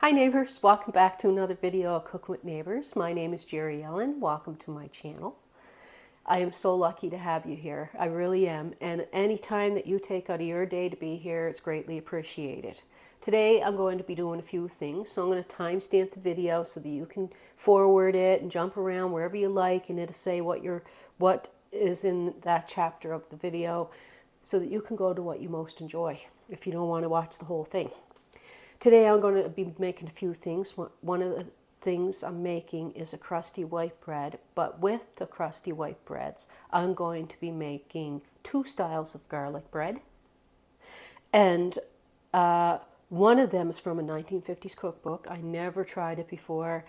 Hi neighbors, welcome back to another video of Cook with Neighbors. My name is Jerry Ellen. Welcome to my channel. I am so lucky to have you here. I really am. And any time that you take out of your day to be here, it's greatly appreciated. Today I'm going to be doing a few things. So I'm going to timestamp the video so that you can forward it and jump around wherever you like, and it'll say what is in that chapter of the video so that you can go to what you most enjoy if you don't want to watch the whole thing. Today I'm going to be making a few things. One of the things I'm making is a crusty white bread, but with the crusty white breads, I'm going to be making two styles of garlic bread. And one of them is from a 1950s cookbook. I never tried it before.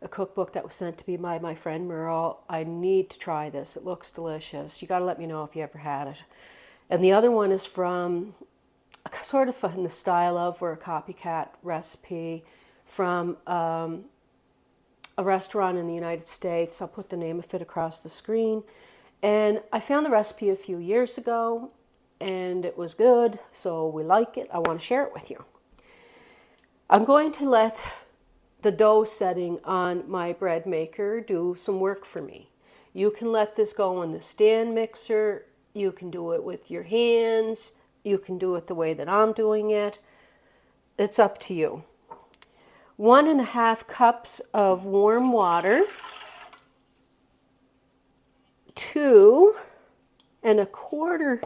A cookbook that was sent to me by my friend Merle. I need to try this. It looks delicious. You got to let me know if you ever had it. And the other one is from sort of in the style of, or a copycat recipe from a restaurant in the United States. I'll put the name of it across the screen. And I found the recipe a few years ago and it was good, so we like it. I want to share it with you. I'm going to let the dough setting on my bread maker do some work for me. You can let this go in the stand mixer. You can do it with your hands. You can do it the way that I'm doing it. It's up to you. 1.5 cups of warm water. 2.25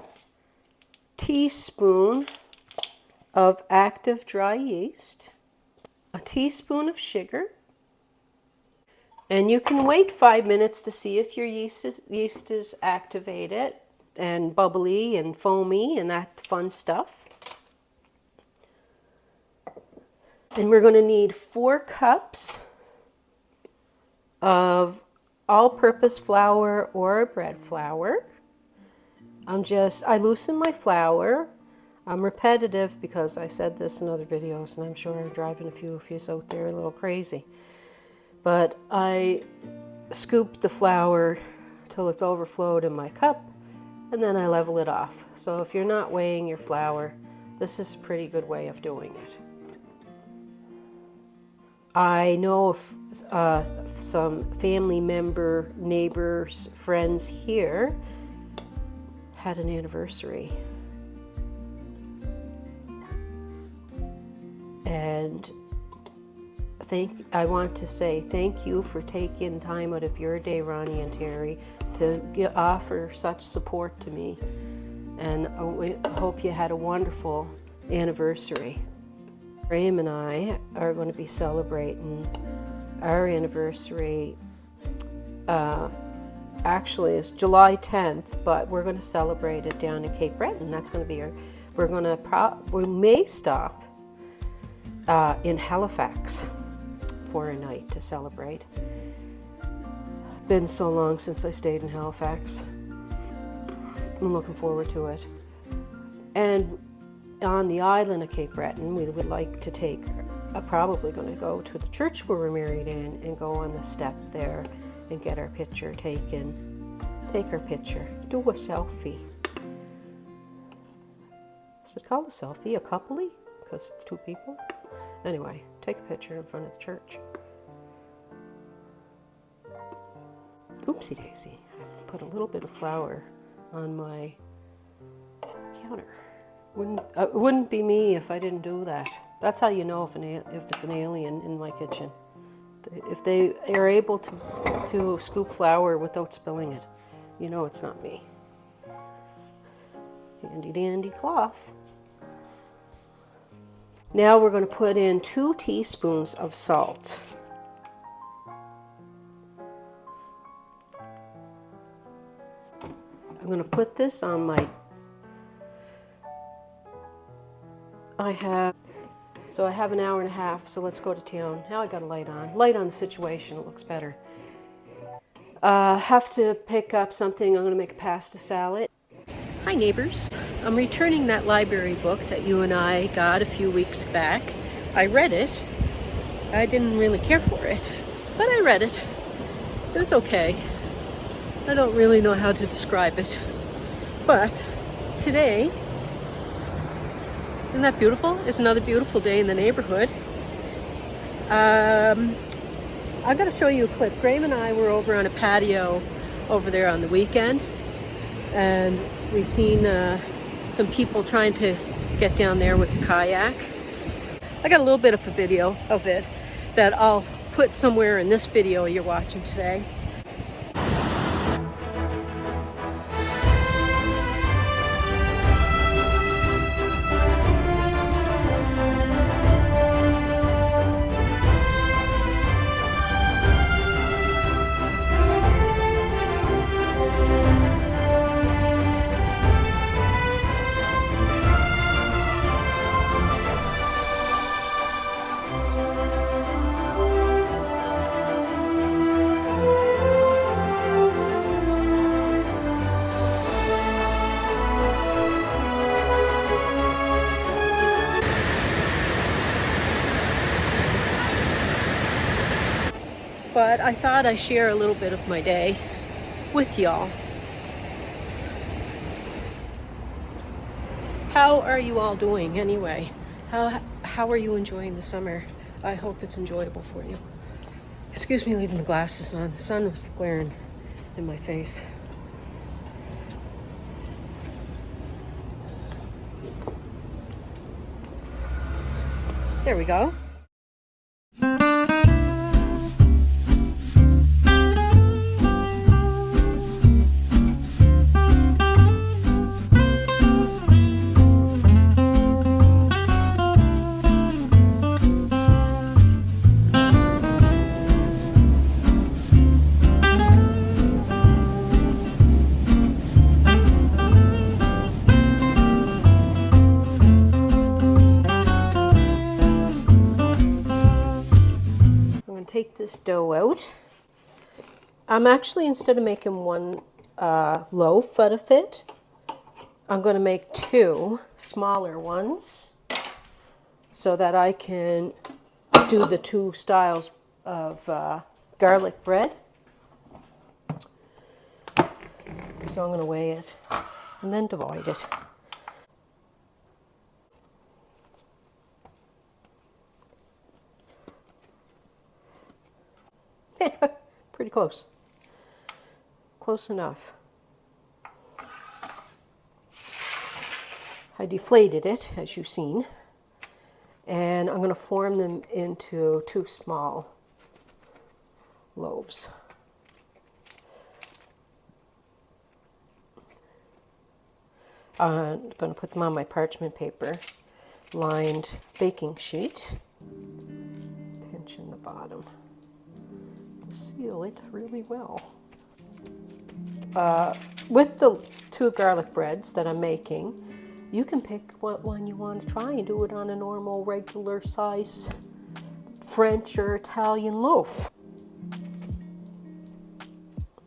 teaspoons of active dry yeast. A teaspoon of sugar. And you can wait 5 minutes to see if your yeast is activated and bubbly and foamy and that fun stuff. And we're going to need 4 cups of all-purpose flour or bread flour. I loosen my flour. I'm repetitive because I said this in other videos, and I'm sure I'm driving a few of you out there a little crazy. But I scoop the flour till it's overflowed in my cup, and then I level it off. So if you're not weighing your flour, this is a pretty good way of doing it. I know if some family member, neighbors, friends here had an anniversary. And I want to say thank you for taking time out of your day, Ronnie and Terry, to offer such support to me. And I hope you had a wonderful anniversary. Graham and I are going to be celebrating our anniversary. Actually, it's July 10th, but we're going to celebrate it down in Cape Breton. That's going to be we may stop in Halifax for a night to celebrate. Been so long since I stayed in Halifax. I'm looking forward to it. And on the island of Cape Breton, we would like to probably going to go to the church where we're married in and go on the step there and get our picture taken. Take our picture. Do a selfie. Is it called a selfie? A coupley? Because it's 2 people? Anyway, take a picture in front of the church. Oopsie daisy. I put a little bit of flour on my counter. It wouldn't be me if I didn't do that. That's how you know if it's an alien in my kitchen. If they are able to scoop flour without spilling it, you know it's not me. Handy dandy cloth. Now we're going to put in 2 teaspoons of salt. I'm going to put this on my... I have an hour and a half, so let's go to town. Now I got a light on. Light on the situation, it looks better. Have to pick up something. I'm going to make a pasta salad. Hi neighbors. I'm returning that library book that you and I got a few weeks back. I read it. I didn't really care for it, but I read it. It was okay. I don't really know how to describe it. But today, isn't that beautiful? It's another beautiful day in the neighborhood. I'm going to show you a clip. Graham and I were over on a patio over there on the weekend, and we've seen some people trying to get down there with a kayak. I got a little bit of a video of it that I'll put somewhere in this video you're watching today. But I thought I'd share a little bit of my day with y'all. How are you all doing anyway? How are you enjoying the summer? I hope it's enjoyable for you. Excuse me leaving the glasses on. The sun was glaring in my face. There we go. Take this dough out. I'm actually, instead of making one loaf out of it, I'm going to make two smaller ones so that I can do the two styles of garlic bread. So I'm going to weigh it and then divide it. Pretty close. Close enough. I deflated it, as you've seen, and I'm going to form them into two small loaves. I'm going to put them on my parchment paper lined baking sheet. Pinch in the bottom. Seal it really well. With the two garlic breads that I'm making, you can pick what one you want to try and do it on a normal regular size French or Italian loaf. I'm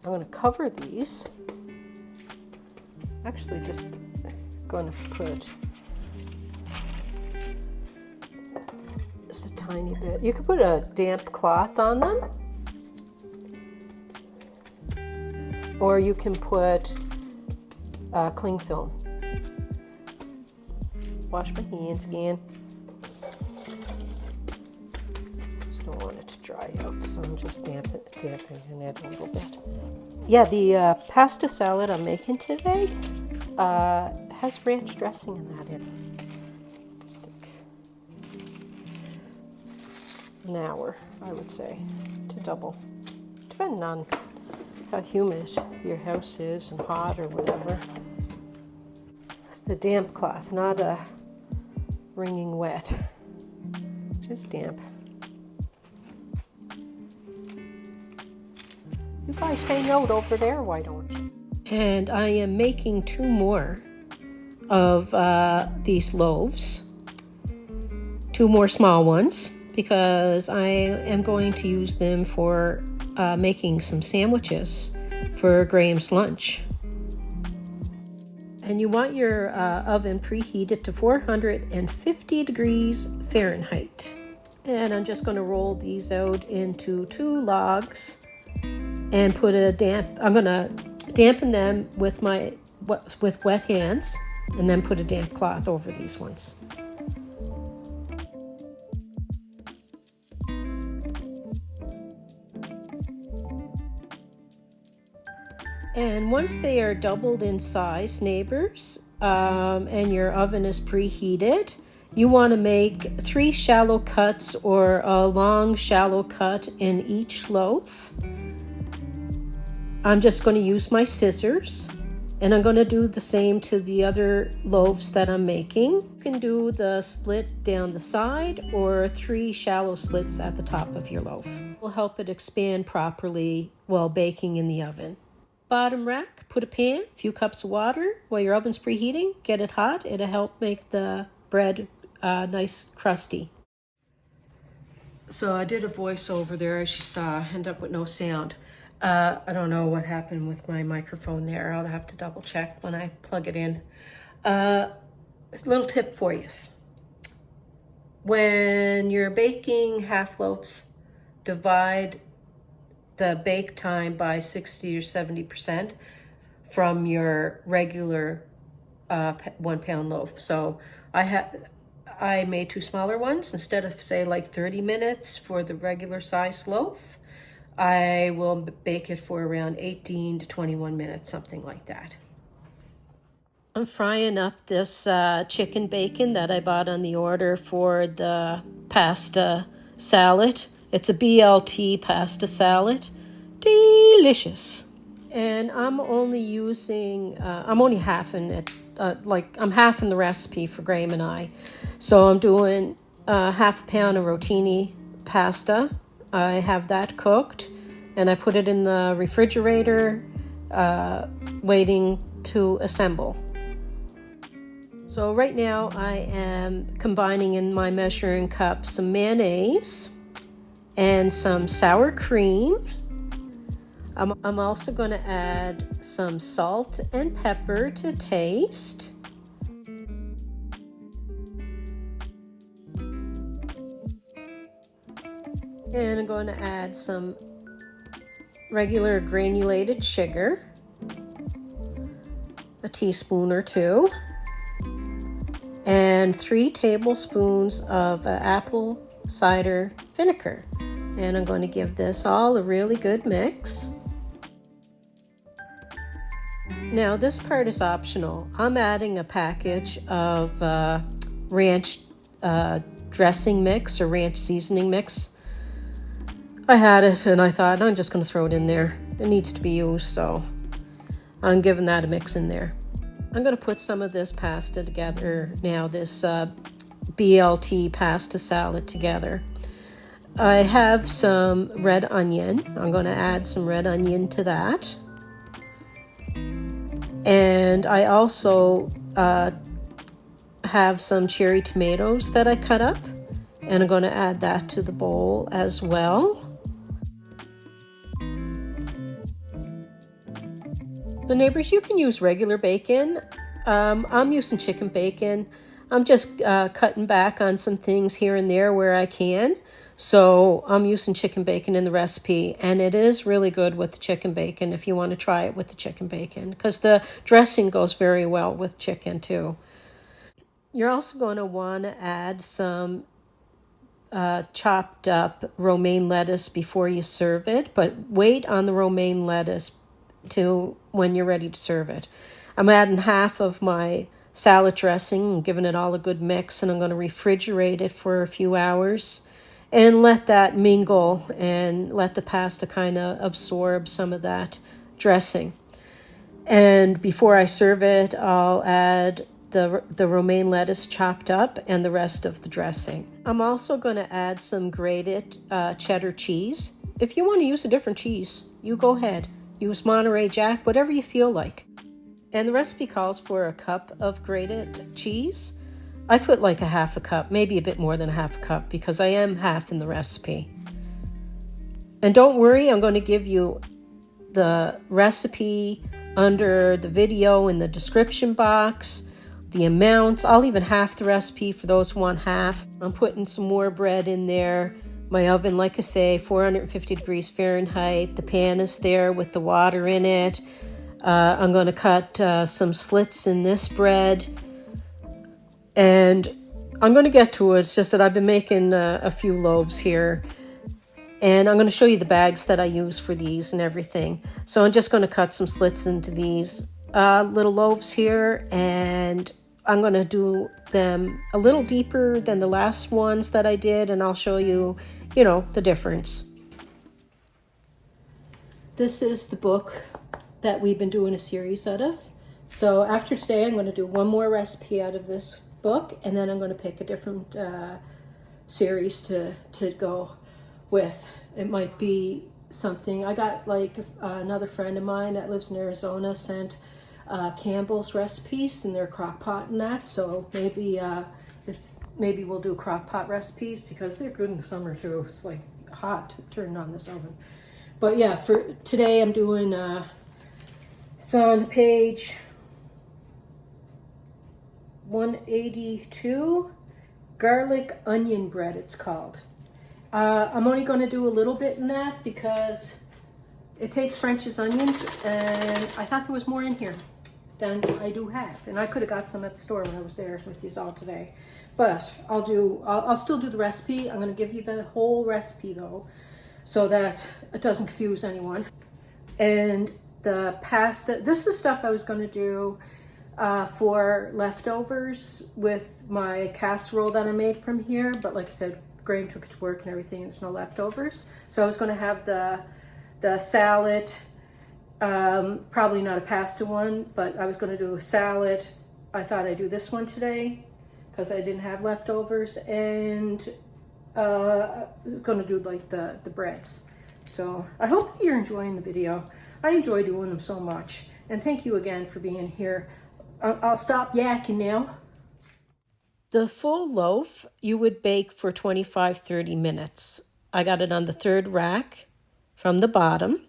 going to cover these. Actually, just going to put just a tiny bit. You could put a damp cloth on them, or you can put cling film. Wash my hands again. Just don't want it to dry out, so I'm just damping it a little bit. Yeah, the pasta salad I'm making today has ranch dressing in that. Stick an hour, I would say, to double, depending on how humid your house is and hot or whatever. It's the damp cloth, not a wringing wet, just damp. You guys hang out over there, why don't you? And I am making two more of these loaves, two more small ones, because I am going to use them for making some sandwiches for Graham's lunch. And you want your oven preheated to 450 degrees Fahrenheit. And I'm just going to roll these out into two logs and put I'm going to dampen them with wet hands and then put a damp cloth over these ones. And once they are doubled in size, neighbors, and your oven is preheated, you want to make 3 shallow cuts or a long shallow cut in each loaf. I'm just going to use my scissors, and I'm going to do the same to the other loaves that I'm making. You can do the slit down the side or 3 shallow slits at the top of your loaf. It will help it expand properly while baking in the oven. Bottom rack, put a pan, a few cups of water while your oven's preheating. Get it hot. It'll help make the bread nice crusty. So I did a voiceover there, as you saw. Ended up with no sound. I don't know what happened with my microphone there. I'll have to double check when I plug it in. A little tip for you. When you're baking half loaves, divide the bake time by 60 or 70% from your regular 1 pound loaf. So I made 2 smaller ones. Instead of say like 30 minutes for the regular size loaf, I will bake it for around 18 to 21 minutes, something like that. I'm frying up this chicken bacon that I bought on the order for the pasta salad. It's a BLT Pasta Salad. Delicious. And I'm only using, I'm only halving it. I'm halving the recipe for Graham and I. So I'm doing half a pound of rotini pasta. I have that cooked, and I put it in the refrigerator, waiting to assemble. So right now I am combining in my measuring cup some mayonnaise and some sour cream. I'm also going to add some salt and pepper to taste. And I'm going to add some regular granulated sugar, a teaspoon or 2, and 3 tablespoons of apple cider vinegar. And I'm going to give this all a really good mix. Now this part is optional. I'm adding a package of ranch dressing mix or ranch seasoning mix. I had it and I thought I'm just going to throw it in there. It needs to be used, so I'm giving that a mix in there. I'm going to put some of this pasta together now, this BLT pasta salad together. I have some red onion. I'm going to add some red onion to that. And I also have some cherry tomatoes that I cut up, and I'm going to add that to the bowl as well. So neighbors, you can use regular bacon. I'm using chicken bacon. I'm just cutting back on some things here and there where I can. So I'm using chicken bacon in the recipe, and it is really good with the chicken bacon if you want to try it with the chicken bacon, because the dressing goes very well with chicken too. You're also going to want to add some chopped up romaine lettuce before you serve it, but wait on the romaine lettuce to when you're ready to serve it. I'm adding half of my salad dressing and giving it all a good mix, and I'm going to refrigerate it for a few hours and let that mingle and let the pasta kind of absorb some of that dressing. And before I serve it, I'll add the romaine lettuce chopped up and the rest of the dressing. I'm also going to add some grated cheddar cheese. If you want to use a different cheese, you go ahead. Use Monterey Jack, whatever you feel like. And the recipe calls for a cup of grated cheese. I put like a half a cup, maybe a bit more than a half a cup, because I am half in the recipe. And don't worry, I'm going to give you the recipe under the video in the description box, the amounts. I'll even half the recipe for those who want half. I'm putting some more bread in there. My oven, like I say, 450 degrees Fahrenheit. The pan is there with the water in it. I'm going to cut some slits in this bread. And I'm going to get to it. It's just that I've been making a few loaves here. And I'm going to show you the bags that I use for these and everything. So I'm just going to cut some slits into these little loaves here, and I'm going to do them a little deeper than the last ones that I did, and I'll show you, you know, the difference. This is the book that we've been doing a series out of. So after today, I'm going to do one more recipe out of this book, and then I'm going to pick a different series to go with. It might be something, I got like another friend of mine that lives in Arizona sent Campbell's recipes, and they're crock pot and that, so maybe we'll do crock pot recipes because they're good in the summer too. It's like hot turning on this oven. But yeah, for today I'm doing it's on page 182, garlic onion bread it's called. I'm only going to do a little bit in that because it takes French's onions, and I thought there was more in here than I do have. And I could have got some at the store when I was there with you all today. But I'll still do the recipe. I'm going to give you the whole recipe though, so that it doesn't confuse anyone. And the pasta, this is stuff I was going to do for leftovers with my casserole that I made from here. But like I said, Graham took it to work and everything, and there's no leftovers. So I was going to have the salad, probably not a pasta one, but I was going to do a salad. I thought I'd do this one today because I didn't have leftovers, and I was going to do like the breads. So I hope you're enjoying the video. I enjoy doing them so much, and thank you again for being here. I'll stop yakking now. The full loaf you would bake for 25-30 minutes. I got it on the third rack from the bottom.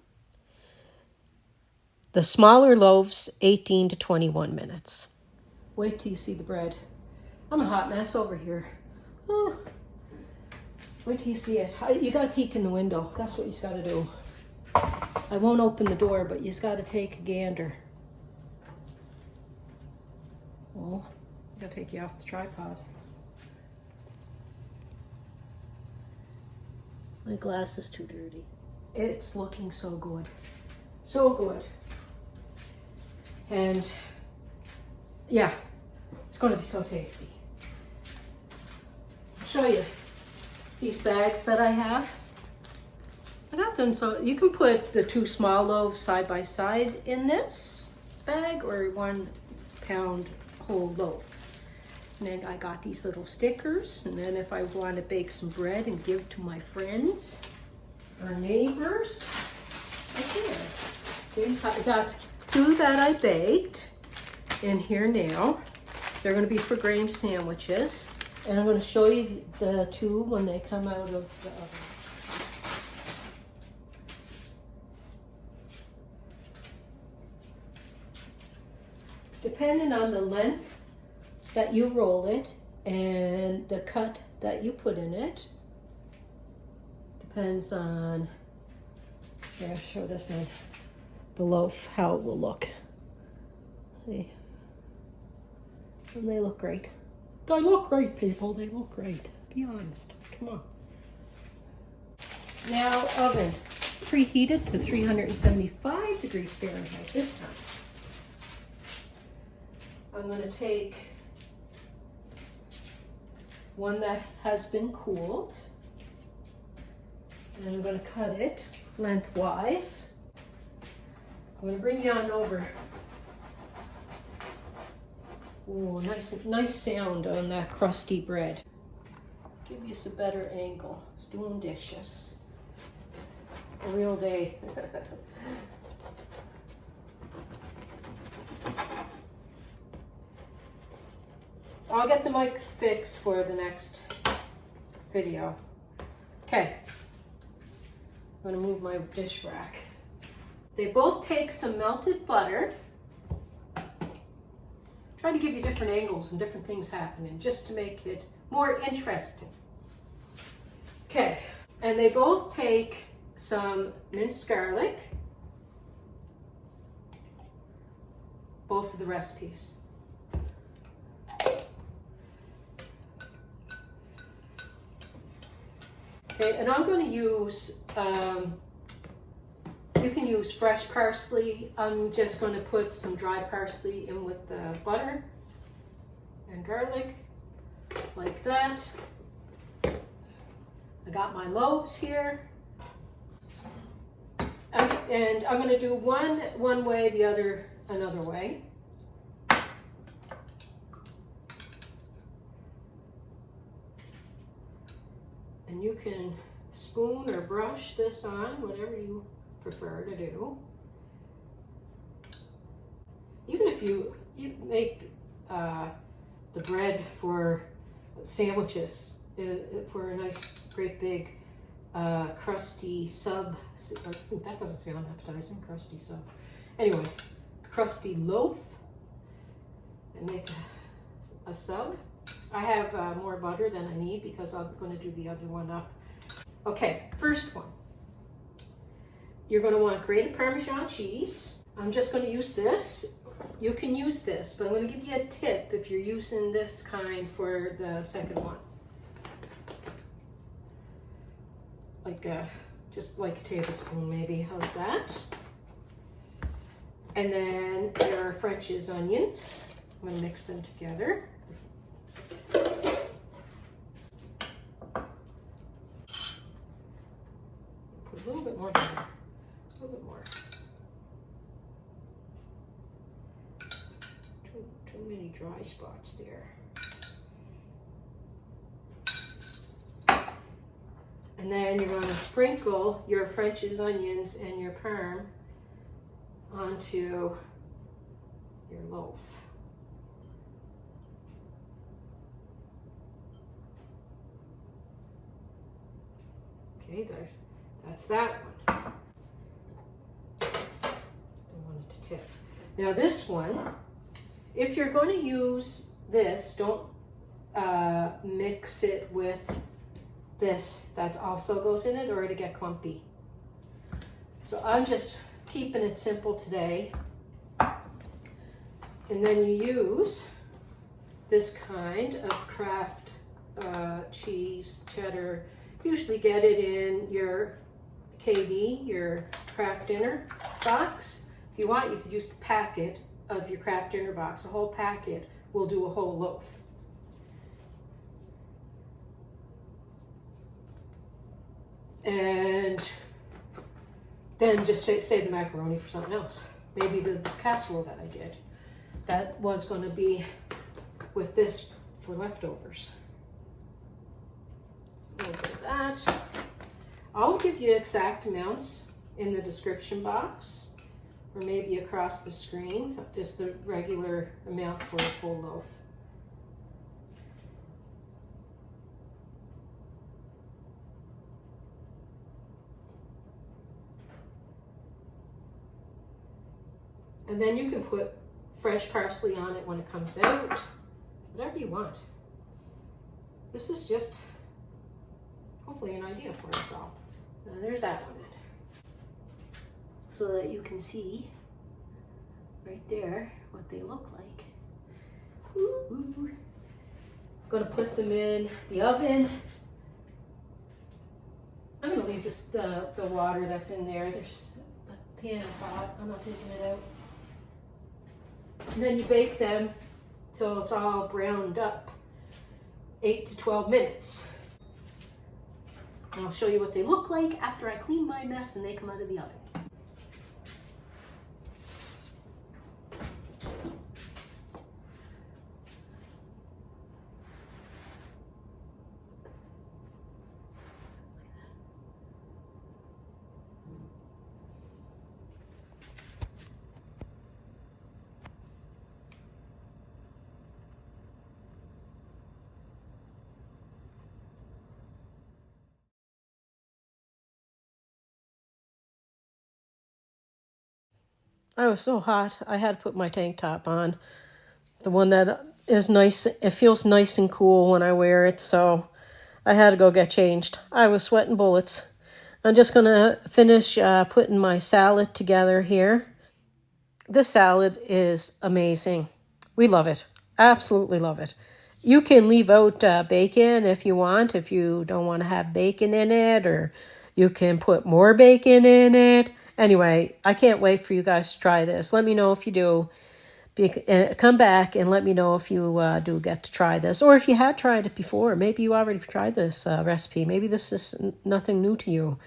The smaller loaves, 18 to 21 minutes. Wait till you see the bread. I'm a hot mess over here. Oh. Wait till you see it. You gotta peek in the window. That's what you gotta do. I won't open the door, but you just gotta take a gander. Oh, I gotta take you off the tripod. My glass is too dirty. It's looking so good. So good. And yeah, it's going to be so tasty. I'll show you these bags that I have. I got them so you can put the two small loaves side by side in this bag, or 1 pound whole loaf. And then I got these little stickers, and then if I want to bake some bread and give to my friends or neighbors, I can. See, I got 2 that I baked in here now. They're going to be for Graham's sandwiches, and I'm going to show you the 2 when they come out of the oven. Depending on the length that you roll it and the cut that you put in it, depends on, here, I'll show this on the loaf, how it will look. See? And they look great. They look great, people. They look great. Be honest. Come on. Now, oven. Preheated to 375 degrees Fahrenheit this time. I'm going to take one that has been cooled, and I'm going to cut it lengthwise. I'm going to bring you on over. Oh, nice sound on that crusty bread. Give you a better angle. It's doing dishes. A real day. I'll get the mic fixed for the next video. Okay. I'm going to move my dish rack. They both take some melted butter. Try to give you different angles and different things happening just to make it more interesting. Okay, and they both take some minced garlic. Both of the recipes. Okay, Okay, and I'm going to use, you can use fresh parsley. I'm just going to put some dry parsley in with the butter and garlic, like that. I got my loaves here. And I'm going to do one way, the other another way. And you can spoon or brush this on, whatever you prefer to do. Even if you make the bread for sandwiches, for a nice, great big crusty sub, that doesn't sound appetizing, crusty sub. Anyway, crusty loaf, and make a sub. I have more butter than I need because I'm going to do the other one up. Okay, first one. You're going to want grated Parmesan cheese. I'm just going to use this. You can use this, but I'm going to give you a tip if you're using this kind for the second one. Like just like a tablespoon maybe of that. And then your French's onions. I'm going to mix them together. Put a little bit more butter. A little bit more. Too many dry spots there. And then you're going to sprinkle your French's onions and your parm onto your loaf. Okay, there. That's that one. Don't want it to tip. Now this one, if you're going to use this, don't mix it with this that also goes in it, or it'll get clumpy. So I'm just keeping it simple today. And then you use this kind of Kraft cheese, cheddar. Usually get it in your KD, your Kraft dinner box. If you want, you could use the packet of your Kraft dinner box. A whole packet will do a whole loaf. And then just save the macaroni for something else. Maybe the casserole that I did. That was going to be with this for leftovers. A little bit of that. I'll give you exact amounts in the description box, or maybe across the screen, just the regular amount for a full loaf. And then you can put fresh parsley on it when it comes out, whatever you want. This is just hopefully an idea for us all. Now there's that one, so that you can see right there what they look like. Ooh. Gonna put them in the oven. I'm gonna leave this the water that's in there. There's the pan is hot. I'm not taking it out. And then you bake them till it's all browned up. 8 to 12 minutes. And I'll show you what they look like after I clean my mess and they come out of the oven. I was so hot, I had to put my tank top on. The one that is nice, it feels nice and cool when I wear it, so I had to go get changed. I was sweating bullets. I'm just going to finish putting my salad together here. This salad is amazing. We love it. Absolutely love it. You can leave out bacon if you want, if you don't want to have bacon in it, or you can put more bacon in it. Anyway, I can't wait for you guys to try this. Let me know if you do. Come back and let me know if you do get to try this, or if you had tried it before. Maybe you already tried this recipe. Maybe this is nothing new to you.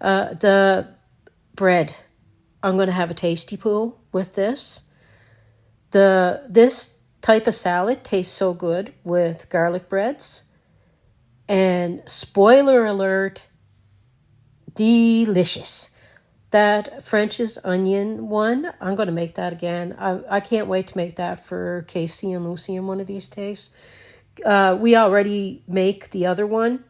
The bread, I'm going to have a tasty poo with this. This type of salad tastes so good with garlic breads. And spoiler alert, delicious. That French's onion one, I'm going to make that again. I can't wait to make that for Casey and Lucy in one of these days. We already make the other one,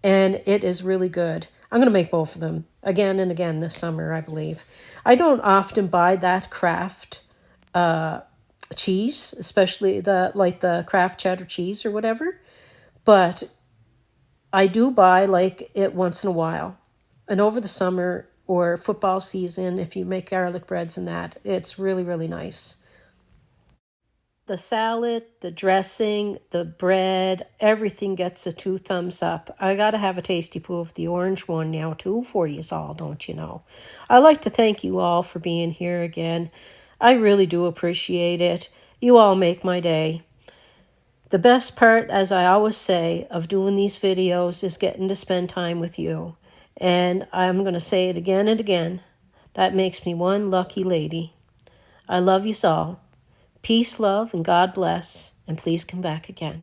and it is really good. I'm going to make both of them again and again this summer, I believe. I don't often buy that Kraft cheese, especially the Kraft cheddar cheese or whatever, but I do buy like it once in a while. And over the summer or football season, if you make garlic breads and that, it's really, really nice. The salad, the dressing, the bread, everything gets a 2 thumbs up. I got to have a tasty poo of the orange one now too for you all, don't you know? I'd like to thank you all for being here again. I really do appreciate it. You all make my day. The best part, as I always say, of doing these videos is getting to spend time with you. And I'm going to say it again and again. That makes me one lucky lady. I love you all. Peace, love, and God bless. And please come back again.